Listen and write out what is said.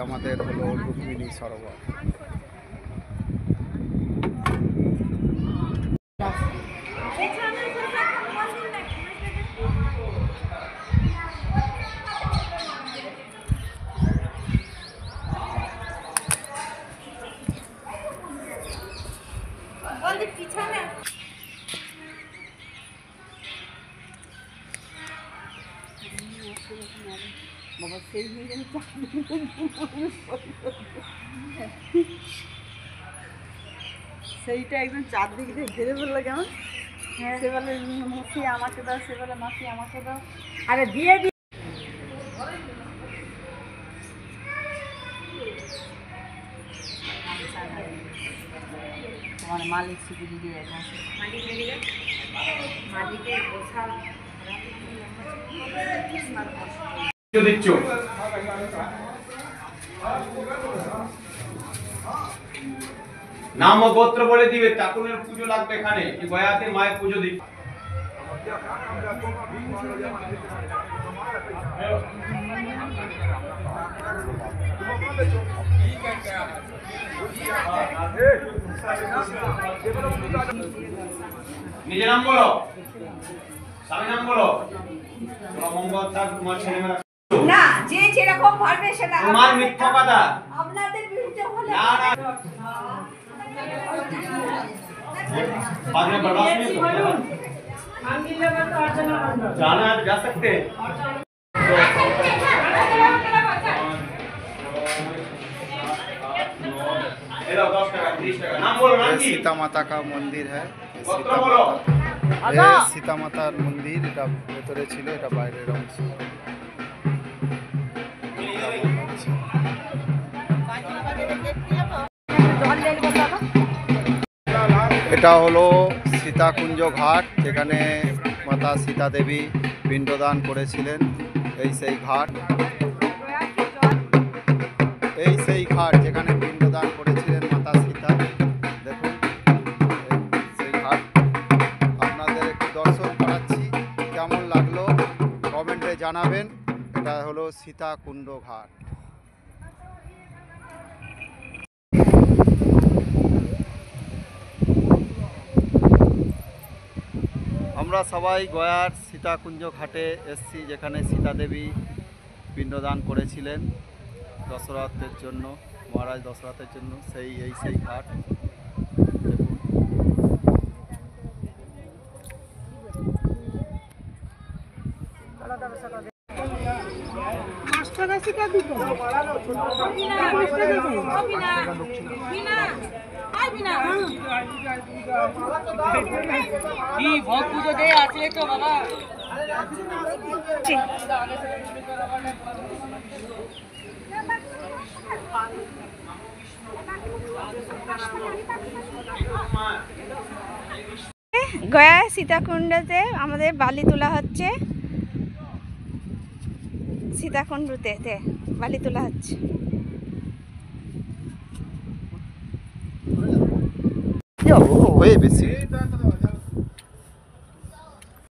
আমাদের হলো রুক্মিণী সরোবর। বাবা সেই সেইটা একদম চারদিক দিয়ে ঘিরে ফেললো কেমন। সে বলে মাসি আমাকে দাও, সে বলে মাসি আমাকে দাও, আরে দিয়ে দি। তোমার মালিক স্বীকৃতি দিয়ে মালিকের বসার নাম ও গোত্র বলে দিবে। ঠাকুরের পুজো লাগবে এখানে, গয়াতে মায়ের পুজো দিবে। নিজে নাম বলো, স্বামী নাম বলো। মঙ্গল থাক তোমার ছেলেমেয়েরা না, যে যেরকম পারবে সেটা। তোমার মিথ্যা কথা আপনাদের বিরুদ্ধে হলে না না पागल बर्दाश्त नहीं करता। जाना है जा सकते हैं। सीता माता का मंदिर है। सीता मातार मंदिर এটা ভেতরে ছিল, এটা বাইরের অংশ। এটা হলো সীতাকুঞ্জ ঘাট, যেখানে মাতা সীতা দেবী পিণ্ডদান করেছিলেন। এই সেই ঘাট, এই সেই ঘাট যেখানে পিণ্ডদান করেছিলেন মাতা সীতা। দেখুন সেই ঘাট আপনাদের একটু দর্শন করাচ্ছি, কেমন লাগলো কমেন্টে জানাবেন। এটা হলো সীতাকুণ্ড ঘাট। আমরা সবাই গয়ার সীতাকুঞ্জ ঘাটে এসেছি, যেখানে সীতা দেবী পিণ্ডদান করেছিলেন দশরথের জন্য, মহারাজ দশরথের জন্য। সেই ঘাট ভোগ পুজো দিয়ে আছে তো বাবা। গয়া সীতাকুণ্ডতে আমাদের বালি তোলা হচ্ছে, সীতাকুণ্ডতে বালি তোলা হচ্ছে। হয়ে বেশি